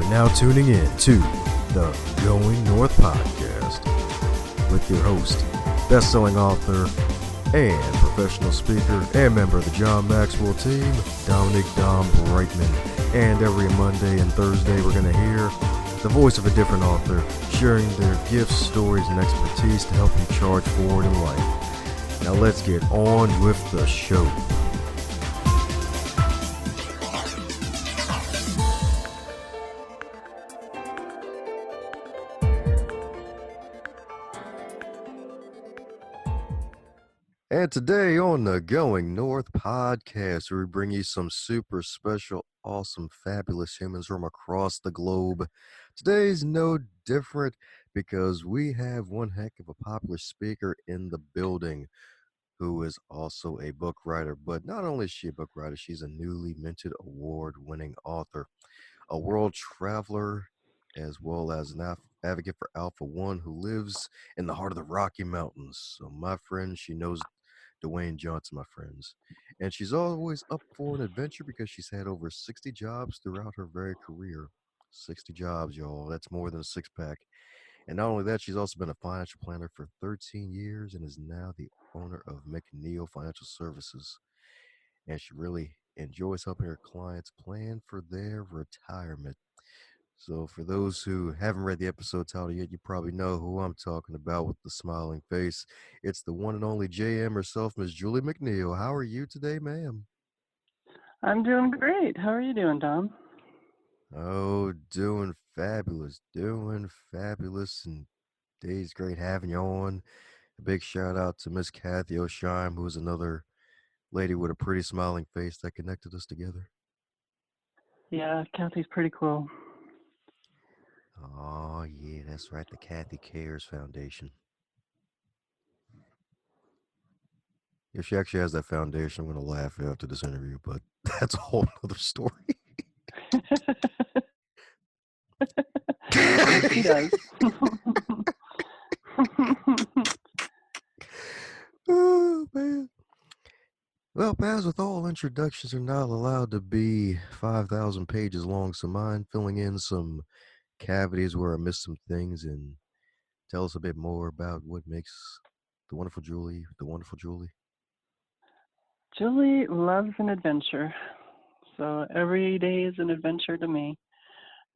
now tuning in to the Going North podcast with your host, best-selling author, and professional speaker, and member of the John Maxwell team, Dominic Dom Brightman. And every Monday and Thursday, we're going to hear the voice of a different author sharing their gifts, stories, and expertise to help you charge forward in life. Now let's get on with the show. And today on the Going North podcast, we bring you some super special, awesome, fabulous humans from across the globe. Today's no different because we have one heck of a popular speaker in the building who is also a book writer. But not only is she a book writer, she's a newly minted award-winning author, a world traveler, as well as an advocate for Alpha-1 who lives in the heart of the Rocky Mountains. So my friend, she knows Dwayne Johnson, my friends. And she's always up for an adventure because she's had over 60 jobs throughout her very career. 60 jobs, y'all. That's more than a six-pack. And not only that, she's also been a financial planner for 13 years and is now the owner of MacNeil Financial Services. And she really enjoys helping her clients plan for their retirement. So for those who haven't read the episode title yet, you probably know who I'm talking about with the smiling face. It's the one and only JM herself, Miss Julie MacNeil. How are you today, ma'am? I'm doing great. How are you doing, Dom? Oh, doing fabulous. And day's great having you on. A big shout out to Miss Kathy O'Shime, who is another lady with a pretty smiling face that connected us together. Yeah, Kathy's pretty cool. Oh, yeah, that's right. The Kathy Cares Foundation. If she actually has that foundation, I'm going to laugh after this interview, but that's a whole other story. Yes, she does. Oh, man. Well, as with all introductions are not allowed to be 5,000 pages long, so mine filling in some cavities where I missed some things and tell us a bit more about what makes the wonderful Julie the wonderful Julie. Julie loves an adventure, so every day is an adventure to me.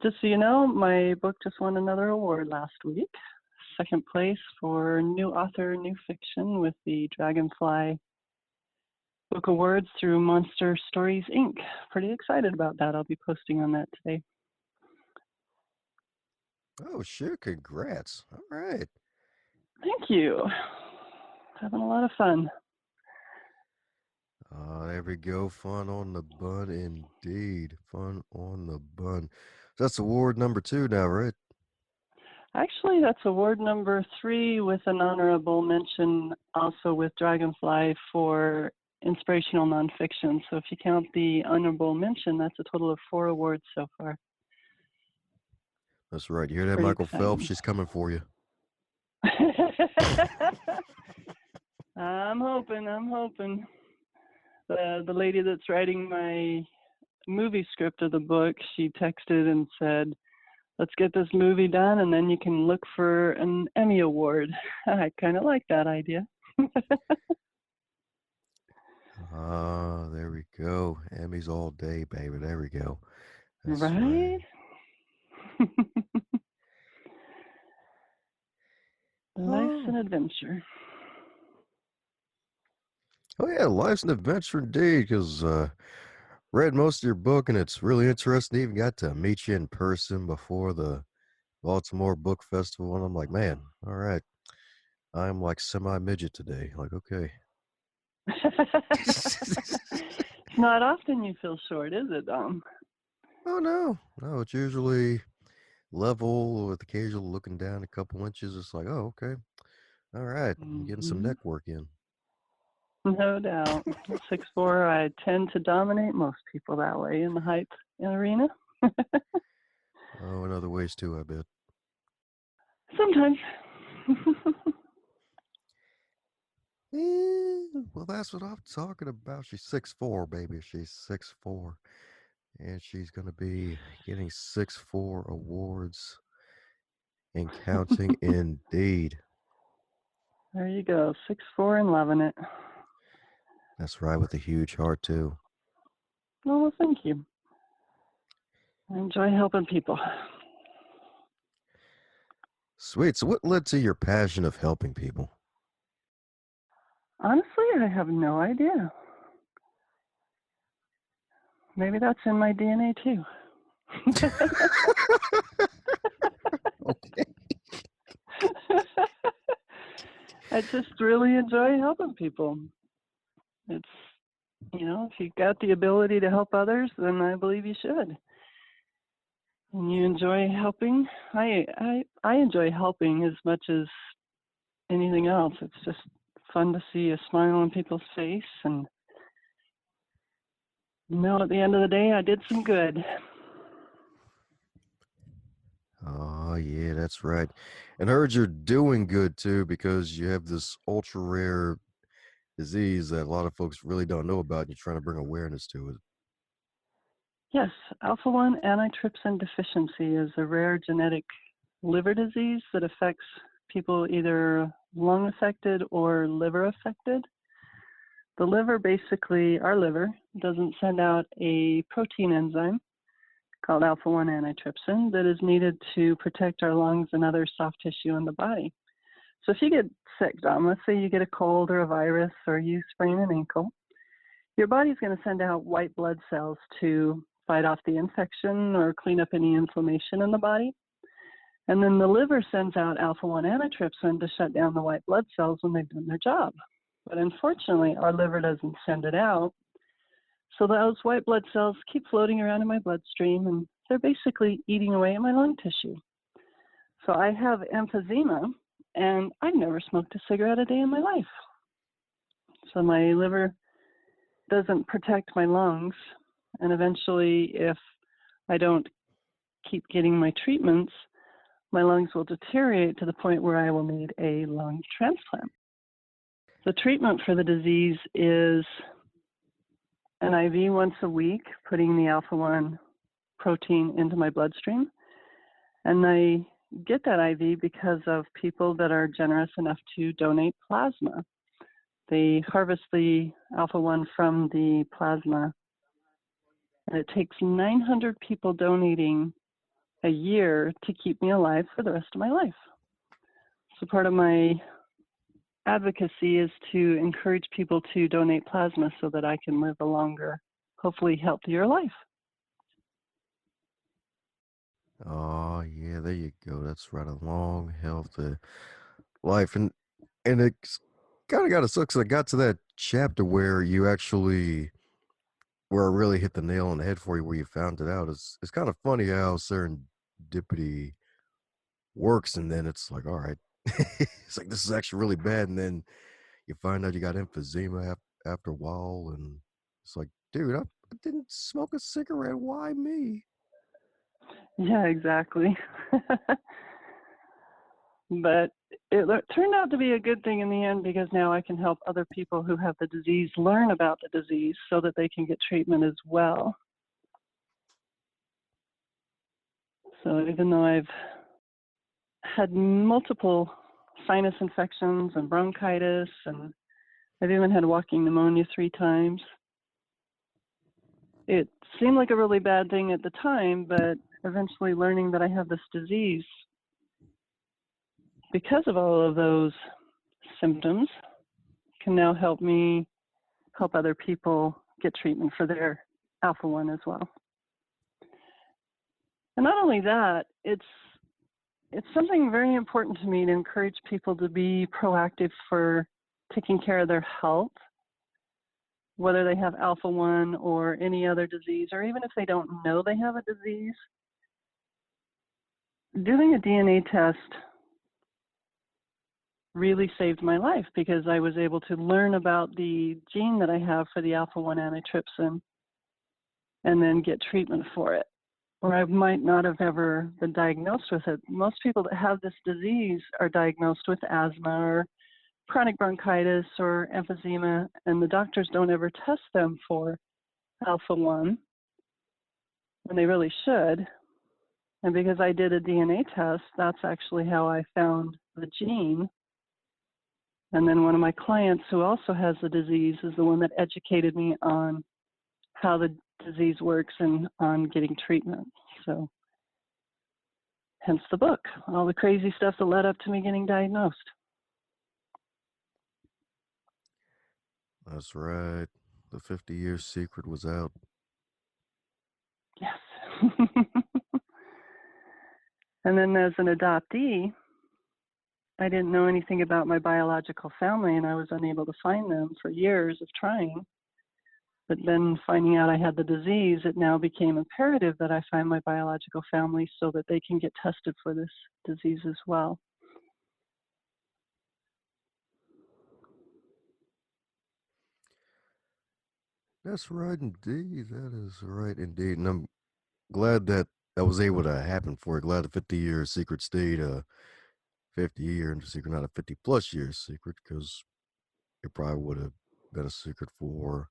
Just so you know, my book just won another award last week. Second place for New Author, New Fiction with the Dragonfly Book Awards through Monster Stories, Inc. Pretty excited about that. I'll be posting on that today. Oh, sure. Congrats. All right. Thank you. Having a lot of fun. There we go. Fun on the bun, indeed. Fun on the bun. So that's award number 2 now, right? Actually, that's award number 3 with an honorable mention also with Dragonfly for inspirational nonfiction. So if you count the honorable mention, that's a total of 4 awards so far. That's right. You hear that, Pretty Michael exciting. Phelps? She's coming for you. I'm hoping. The lady that's writing my movie script of the book, she texted and said, let's get this movie done and then you can look for an Emmy Award. I kind of like that idea. There we go. Emmys all day, baby. There we go. That's Right? Life's an adventure. Oh, yeah, life's an adventure indeed, because read most of your book, and it's really interesting. Even got to meet you in person before the Baltimore Book Festival, and I'm like, man, all right, I'm like semi-midget today. Like, okay. It's not often you feel short, is it, Dom? Oh, no. No, it's usually level with occasional looking down a couple inches. It's like, oh, okay. All right. I'm getting some neck work in. No doubt. 6'4", I tend to dominate most people that way in the height arena. Oh, in other ways too, I bet. Sometimes. Well, that's what I'm talking about. She's 6'4", baby. She's 6'4". And she's going to be getting 6'4" awards and counting indeed. There you go, 6'4" and loving it. That's right, with a huge heart, too. Oh, well, thank you. I enjoy helping people. Sweet. So, what led to your passion of helping people? Honestly, I have no idea. Maybe that's in my DNA too. Okay. I just really enjoy helping people. It's, if you've got the ability to help others, then I believe you should. And you enjoy helping. I enjoy helping as much as anything else. It's just fun to see a smile on people's face and know at the end of the day I did some good. Oh, yeah, that's right. And I heard you're doing good, too, because you have this ultra rare disease that a lot of folks really don't know about, and you're trying to bring awareness to it. Yes, Alpha-1 Antitrypsin deficiency is a rare genetic liver disease that affects people either lung affected or liver affected. The liver, basically, our liver, doesn't send out a protein enzyme called alpha-1 antitrypsin that is needed to protect our lungs and other soft tissue in the body. So if you get sick, Dom, let's say you get a cold or a virus or you sprain an ankle, your body's going to send out white blood cells to fight off the infection or clean up any inflammation in the body. And then the liver sends out alpha-1 antitrypsin to shut down the white blood cells when they've done their job. But unfortunately, our liver doesn't send it out. So those white blood cells keep floating around in my bloodstream, and they're basically eating away at my lung tissue. So I have emphysema, and I've never smoked a cigarette a day in my life. So my liver doesn't protect my lungs, and eventually, if I don't keep getting my treatments, my lungs will deteriorate to the point where I will need a lung transplant. The treatment for the disease is an IV once a week, putting the alpha-1 protein into my bloodstream. And I get that IV because of people that are generous enough to donate plasma. They harvest the alpha-1 from the plasma, and it takes 900 people donating a year to keep me alive for the rest of my life. So part of my advocacy is to encourage people to donate plasma so that I can live a longer, hopefully healthier life. Oh, yeah, there you go. That's right. A long, healthy life. And it's kind of got to suck 'cause I got to that chapter where you actually, where I really hit the nail on the head for you, where you found it out. It's kind of funny how serendipity works. And then it's like, all right, it's like, this is actually really bad. And then you find out you got emphysema after a while. And it's like, dude, I didn't smoke a cigarette. Why me? Yeah, exactly. But it turned out to be a good thing in the end because now I can help other people who have the disease learn about the disease so that they can get treatment as well. So even though I've had multiple sinus infections and bronchitis, and I've even had walking pneumonia 3 times, it seemed like a really bad thing at the time, but eventually learning that I have this disease because of all of those symptoms can now help me help other people get treatment for their alpha-1 as well. And not only that, it's something very important to me to encourage people to be proactive for taking care of their health, whether they have alpha-1 or any other disease, or even if they don't know they have a disease. Doing a DNA test really saved my life because I was able to learn about the gene that I have for the alpha-1 antitrypsin and then get treatment for it, or I might not have ever been diagnosed with it. Most people that have this disease are diagnosed with asthma or chronic bronchitis or emphysema, and the doctors don't ever test them for alpha-1 when they really should. And because I did a DNA test, that's actually how I found the gene. And then one of my clients who also has the disease is the one that educated me on how the disease works and on getting treatment. So hence the book, all the crazy stuff that led up to me getting diagnosed. That's right. The 50-year secret was out. Yes. And then as an adoptee, I didn't know anything about my biological family, and I was unable to find them for years of trying. But then finding out I had the disease, it now became imperative that I find my biological family so that they can get tested for this disease as well. That's right indeed. That is right indeed. And I'm glad that that was able to happen for you. Glad the 50-year secret stayed a 50-year secret, not a 50-plus year secret, because it probably would have been a secret for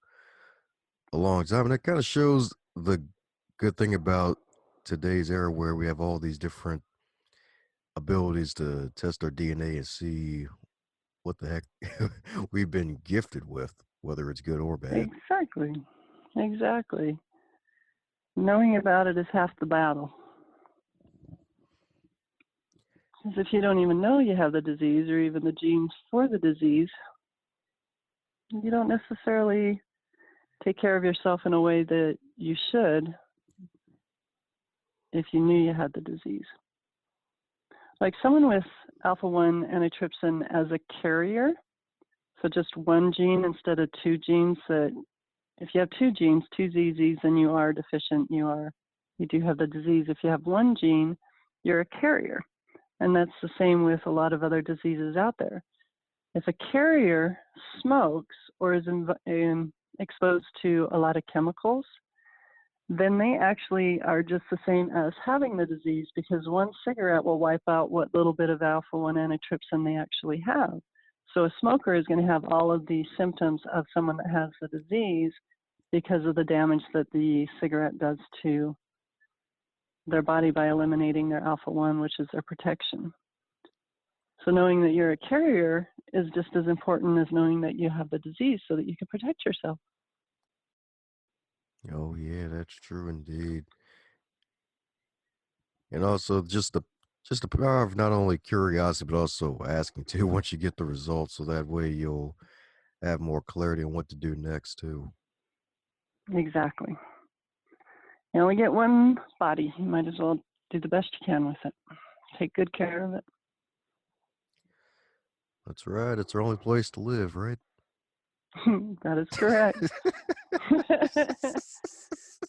a long time. And that kind of shows the good thing about today's era where we have all these different abilities to test our DNA and see what the heck we've been gifted with, whether it's good or bad. Exactly. Exactly. Knowing about it is half the battle. Because if you don't even know you have the disease or even the genes for the disease, you don't necessarily take care of yourself in a way that you should if you knew you had the disease. Like someone with Alpha-1 Antitrypsin as a carrier, so just one gene instead of two genes, that if you have two genes, two ZZs, then you are deficient, you do have the disease. If you have one gene, you're a carrier. And that's the same with a lot of other diseases out there. If a carrier smokes or is exposed to a lot of chemicals, then they actually are just the same as having the disease, because one cigarette will wipe out what little bit of alpha-1 antitrypsin they actually have. So a smoker is going to have all of the symptoms of someone that has the disease because of the damage that the cigarette does to their body by eliminating their alpha-1, which is their protection. So knowing that you're a carrier is just as important as knowing that you have the disease so that you can protect yourself. Oh yeah, that's true indeed. And also just the power of not only curiosity but also asking too once you get the results, so that way you'll have more clarity on what to do next too. Exactly. You only get one body. You might as well do the best you can with it. Take good care of it. That's right. It's our only place to live, right? That is correct.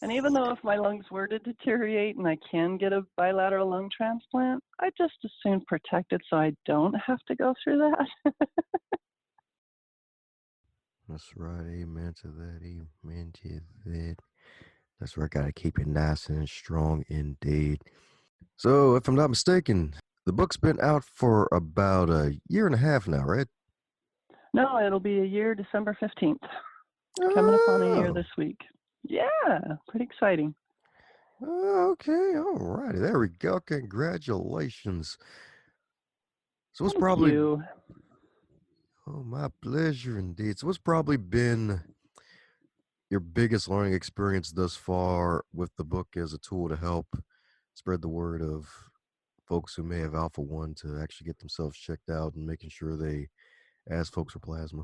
And even though if my lungs were to deteriorate and I can get a bilateral lung transplant, I just as soon protect it so I don't have to go through that. That's right. Amen to that. Amen to that. That's right. Gotta keep it nice and strong indeed. So, if I'm not mistaken, the book's been out for about a year and a half now, right? No, it'll be a year, December 15th. Coming up on a year Oh, this week. Yeah, pretty exciting. okay. All righty. There we go. Congratulations. So, what's Thank probably, you. oh, my pleasure indeed. So, what's probably been your biggest learning experience thus far with the book as a tool to help spread the word of folks who may have Alpha 1 to actually get themselves checked out and making sure they ask folks for plasma?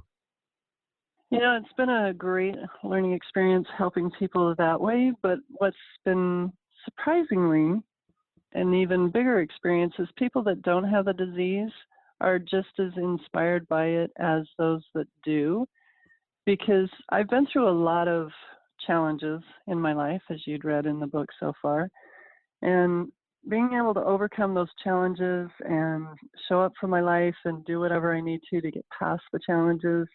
You know, it's been a great learning experience helping people that way, but what's been surprisingly an even bigger experience is people that don't have the disease are just as inspired by it as those that do, because I've been through a lot of challenges in my life, as you'd read in the book so far, and being able to overcome those challenges and show up for my life and do whatever I need to get past the challenges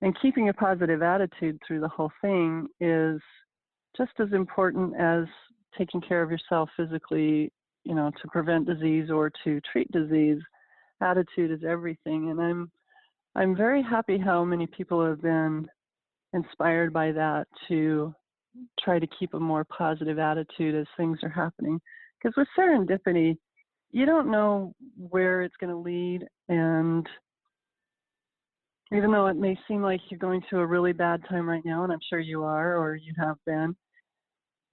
and keeping a positive attitude through the whole thing is just as important as taking care of yourself physically, you know, to prevent disease or to treat disease. Attitude is everything. And I'm very happy how many people have been inspired by that to try to keep a more positive attitude as things are happening. Because with serendipity, you don't know where it's going to lead. And even though it may seem like you're going through a really bad time right now, and I'm sure you are or you have been,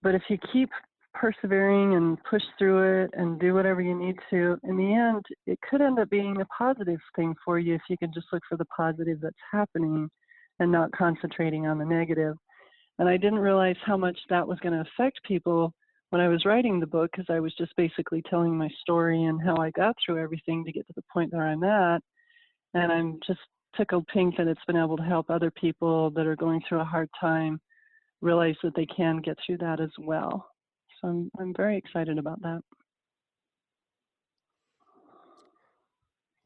but if you keep persevering and push through it and do whatever you need to, in the end, it could end up being a positive thing for you if you can just look for the positive that's happening and not concentrating on the negative. And I didn't realize how much that was going to affect people when I was writing the book, because I was just basically telling my story and how I got through everything to get to the point where I'm at. And I'm just tickled pink that it's been able to help other people that are going through a hard time realize that they can get through that as well. So I'm very excited about that.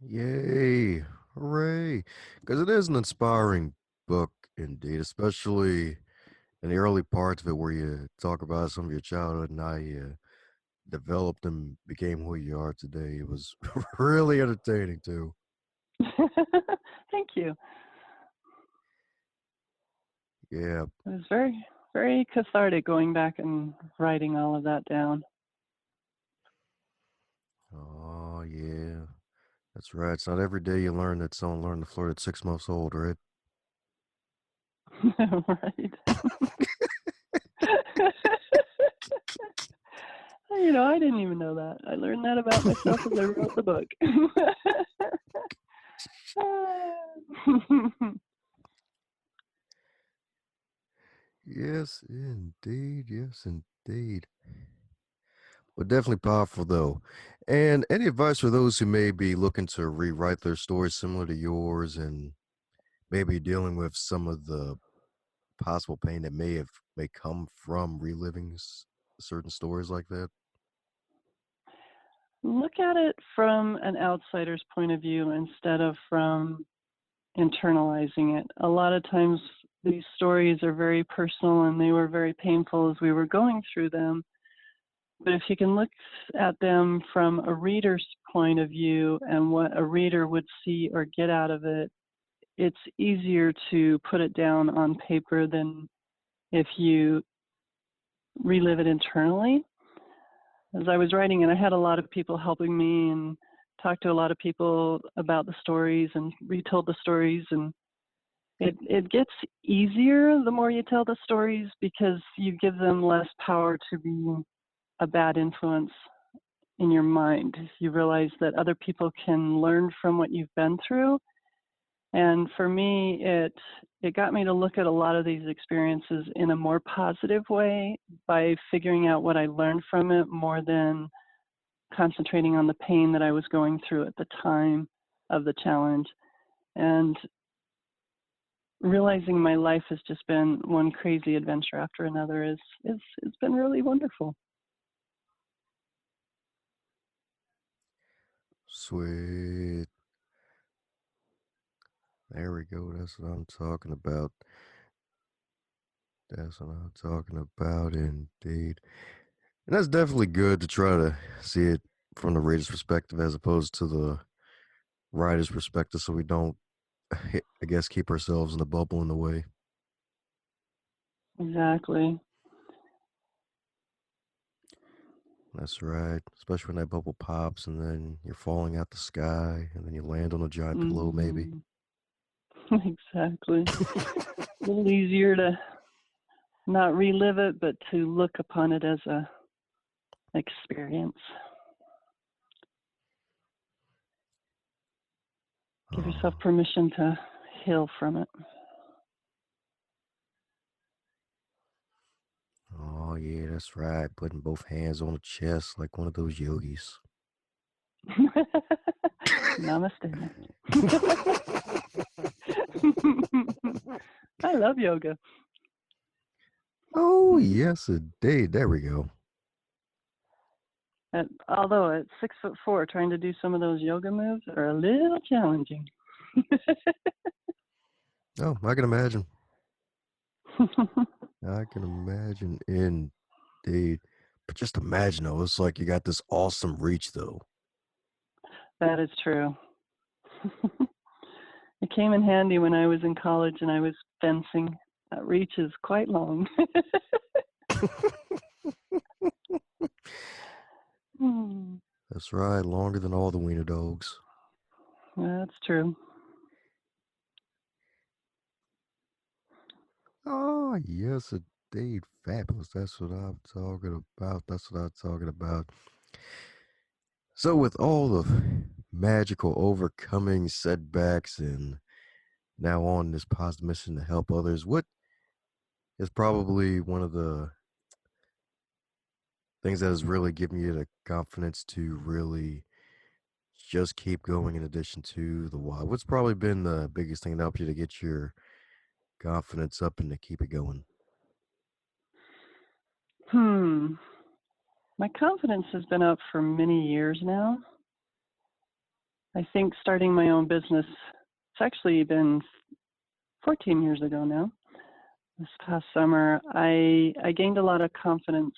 Yay! Hooray! Because it is an inspiring book indeed, especially in the early parts of it where you talk about some of your childhood and how you developed and became who you are today. It was really entertaining too. Thank you. Yeah. It was very, very cathartic going back and writing all of that down. Oh, yeah. That's right. It's not every day you learn that someone learned to flirt at 6 months old, right? Right. I didn't even know that. I learned that about myself as I wrote the book. Yes, indeed. Yes, indeed. But definitely powerful, though. And any advice for those who may be looking to rewrite their stories similar to yours and maybe dealing with some of the possible pain that may come from reliving certain stories like that? Look at it from an outsider's point of view instead of from internalizing it. A lot of times these stories are very personal and they were very painful as we were going through them. But if you can look at them from a reader's point of view and what a reader would see or get out of it, it's easier to put it down on paper than if you relive it internally. As I was writing it, I had a lot of people helping me and talked to a lot of people about the stories and retold the stories. And it gets easier the more you tell the stories because you give them less power to be a bad influence in your mind. You realize that other people can learn from what you've been through. And for me, it got me to look at a lot of these experiences in a more positive way by figuring out what I learned from it more than concentrating on the pain that I was going through at the time of the challenge. And realizing my life has just been one crazy adventure after another is it's been really wonderful. Sweet. There we go. That's what I'm talking about. That's what I'm talking about, indeed. And that's definitely good to try to see it from the reader's perspective as opposed to the writer's perspective so we don't, I guess, keep ourselves in the bubble in the way. Exactly. That's right. Especially when that bubble pops and then you're falling out the sky and then you land on a giant pillow, maybe. Mm-hmm. Exactly. A little easier to not relive it, but to look upon it as a experience. Give yourself Oh, permission to heal from it. oh, yeah, that's right. Putting both hands on the chest like one of those yogis. Namaste. I love yoga. Oh, yes, indeed. There we go. Although at 6'4", trying to do some of those yoga moves are a little challenging. Oh, I can imagine. I can imagine indeed. But just imagine though, it's like you got this awesome reach though. That is true. It came in handy when I was in college and I was fencing. That reach is quite long. Hmm, That's right, longer than all the wiener dogs. that's true. Oh, yes, indeed. Fabulous. That's what I'm talking about. That's what I'm talking about. So, with all the magical overcoming setbacks and now on this positive mission to help others, what is probably one of the things that has really given you the confidence to really just keep going in addition to the why? What's probably been the biggest thing to help you to get your confidence up and to keep it going? Hmm. My confidence has been up for many years now. I think starting my own business, it's actually been 14 years ago now. This past summer, I gained a lot of confidence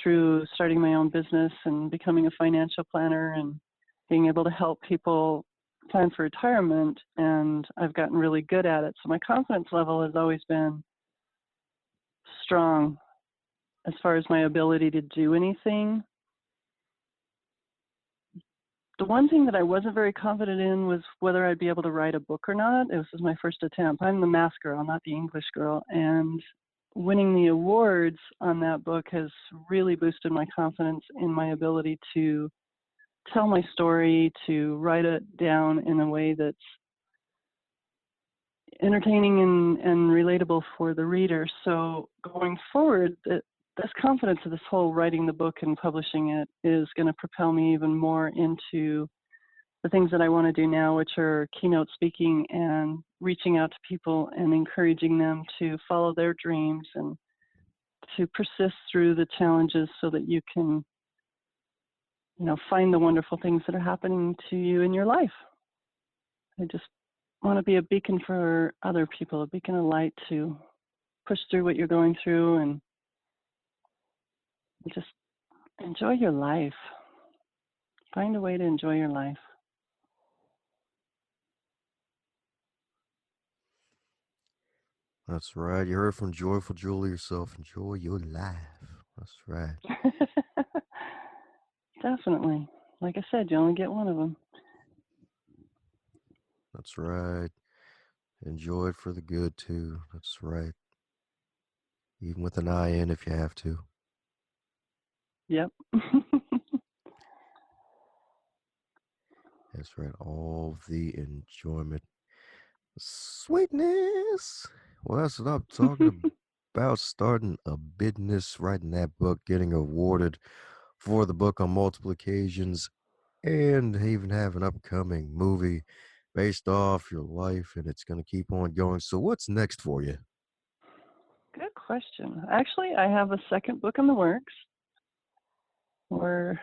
through starting my own business and becoming a financial planner and being able to help people plan for retirement. And I've gotten really good at it. So my confidence level has always been strong as far as my ability to do anything. The one thing that I wasn't very confident in was whether I'd be able to write a book or not. This was my first attempt. I'm the math girl, not the English girl. And winning the awards on that book has really boosted my confidence in my ability to tell my story, to write it down in a way that's entertaining and relatable for the reader. So going forward, this confidence of this whole writing the book and publishing it is going to propel me even more into the things that I want to do now, which are keynote speaking and reaching out to people and encouraging them to follow their dreams and to persist through the challenges so that you can, find the wonderful things that are happening to you in your life. I just want to be a beacon for other people, a beacon of light to push through what you're going through and just enjoy your life. Find a way to enjoy your life. That's right. You heard from Joyful Julie yourself. Enjoy your life. That's right. Definitely. Like I said, you only get one of them. That's right. Enjoy it for the good too. That's right. Even with an eye in if you have to. Yep. That's right. All the enjoyment. Sweetness. Well, that's what I'm talking about. Starting a business, writing that book, getting awarded for the book on multiple occasions, and even have an upcoming movie based off your life, and it's going to keep on going. So, what's next for you? Good question. Actually, I have a second book in the works where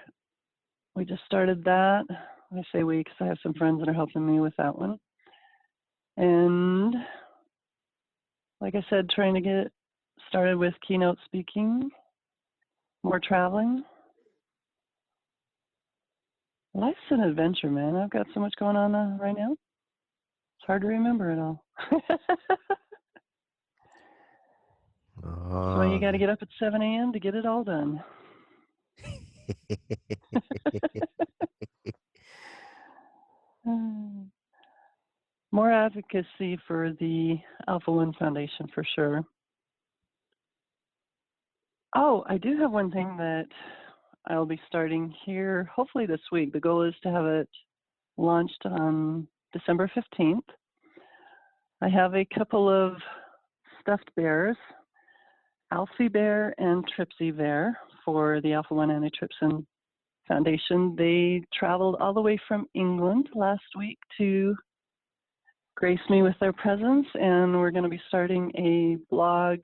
we just started that. I say we because I have some friends that are helping me with that one. And like I said, trying to get started with keynote speaking, more traveling. Life's an adventure, man. I've got so much going on right now. It's hard to remember it all. That's why you got to Uh, get up at 7 a.m. to get it all done. More advocacy for the Alpha-1 Foundation for sure. Oh, I do have one thing that I'll be starting here hopefully this week. The goal is to have it launched on December 15th. I have a couple of stuffed bears, Alfie Bear and Tripsy Bear, for the Alpha-1 Antitrypsin Foundation. They traveled all the way from England last week to grace me with their presence, and we're going to be starting a blog,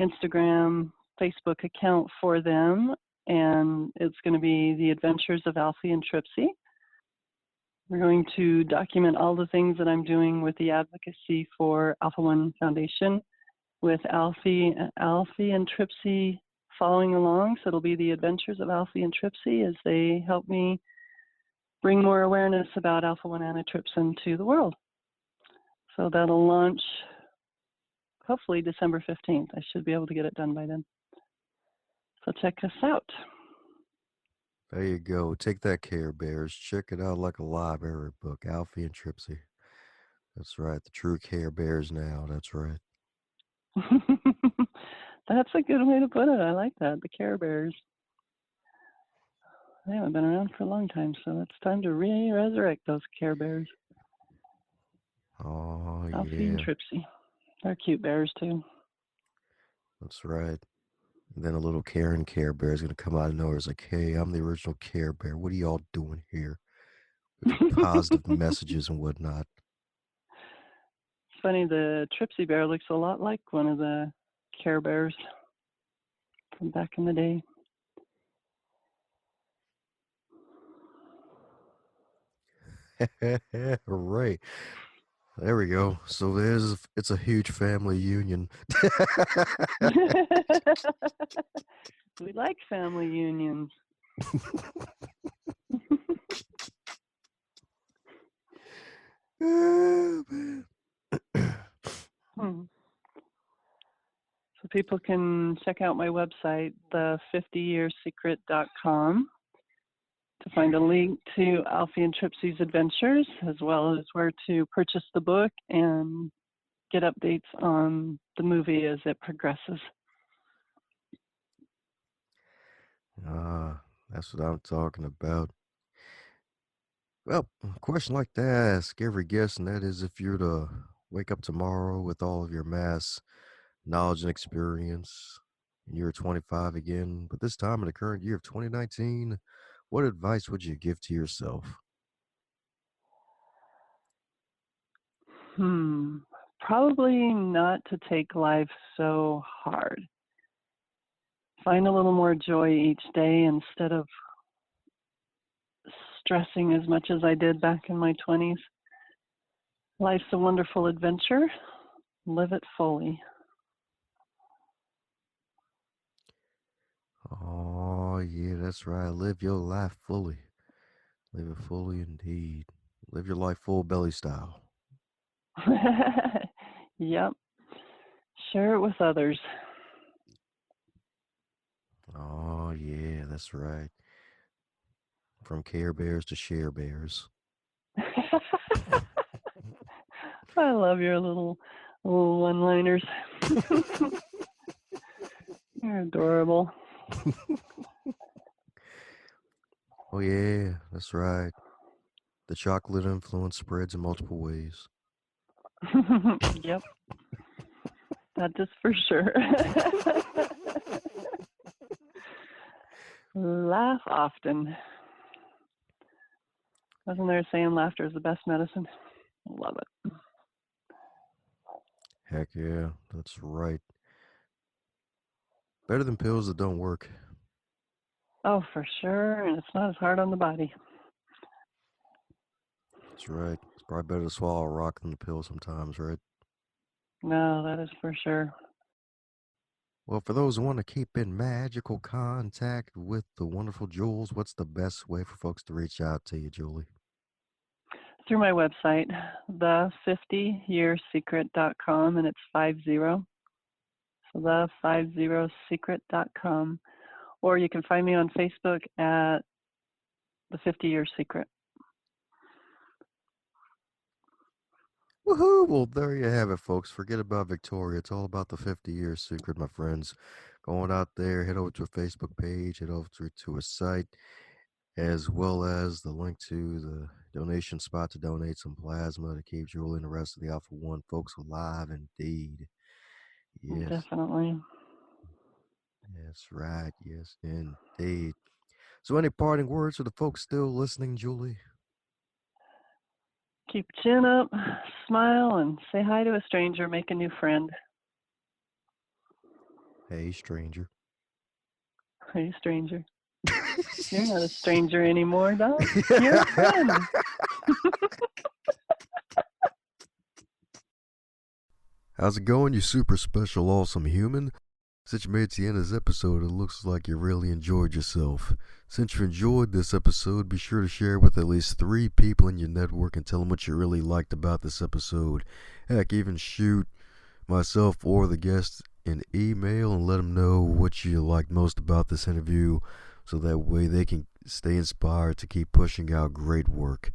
Instagram, Facebook account for them, and it's going to be The Adventures of Alfie and Tripsy. We're going to document all the things that I'm doing with the advocacy for Alpha-1 Foundation, with Alfie and Tripsy following along. So it'll be the adventures of Alfie and Tripsy as they help me bring more awareness about Alpha-1 Antitrypsin to the world. So that'll launch hopefully December 15th. I should be able to get it done by then. So check us out. There you go. Take that, Care Bears. Check it out like a library book. Alfie and Tripsy. That's right. The true Care Bears now. That's right. That's a good way to put it. I like that. The Care Bears. They haven't been around for a long time, so it's time to resurrect those Care Bears. Oh, Alfie and yeah. Tripsy. They're cute bears, too. That's right. And then a little Karen Care Bear is going to come out of nowhere. It's like, hey, I'm the original Care Bear. What are y'all doing here? With your positive messages and whatnot. It's funny, the Tripsy bear looks a lot like one of the Care Bears from back in the day. Right. There we go. So it's a huge family union. We like family unions. Oh, man. So people can check out my website, the50yearsecret.com, to find a link to Alfie and Tripsy's adventures, as well as where to purchase the book and get updates on the movie as it progresses. That's what I'm talking about. Well, a question like that I ask every guest, and that is if you're to wake up tomorrow with all of your mass knowledge and experience, and you're 25 again, but this time in the current year of 2019, what advice would you give to yourself? Probably not to take life so hard. Find a little more joy each day instead of stressing as much as I did back in my 20s. Life's a wonderful adventure. Live it fully. Oh, yeah, that's right. Live your life fully. Live it fully indeed. Live your life full belly style. Yep. Share it with others. Oh, yeah, that's right. From Care Bears to Share Bears. I love your little one-liners. You're adorable. Oh, yeah, that's right. The chocolate influence spreads in multiple ways. Yep. That is for sure. Laugh often. Wasn't there a saying laughter is the best medicine? Love it. Heck yeah, that's right. Better than pills that don't work. Oh, for sure. And it's not as hard on the body. That's right. It's probably better to swallow a rock than the pill sometimes, right? No, that is for sure. Well, for those who want to keep in magical contact with the wonderful Jules, what's the best way for folks to reach out to you, Julie? Through my website, the50yearsecret.com, and it's 50. So the50secret.com. Or you can find me on Facebook at the 50 Year Secret. Woohoo! Well, there you have it, folks. Forget about Victoria. It's all about the 50-year secret, my friends. Going out there, head over to her Facebook page, head over to her site, as well as the link to the donation spot to donate some plasma to keep Julie and the rest of the Alpha-1 folks alive indeed. Yes. Definitely. That's right. Yes, indeed. So any parting words for the folks still listening, Julie? Keep your chin up, smile, and say hi to a stranger. Make a new friend. Hey, stranger. Hey, stranger. You're not a stranger anymore, dog. You're a friend. How's it going, you super special, awesome human? Since you made it to the end of this episode, it looks like you really enjoyed yourself. Since you enjoyed this episode, be sure to share it with at least 3 people in your network and tell them what you really liked about this episode. Heck, even shoot myself or the guest an email and let them know what you liked most about this interview so that way they can stay inspired to keep pushing out great work.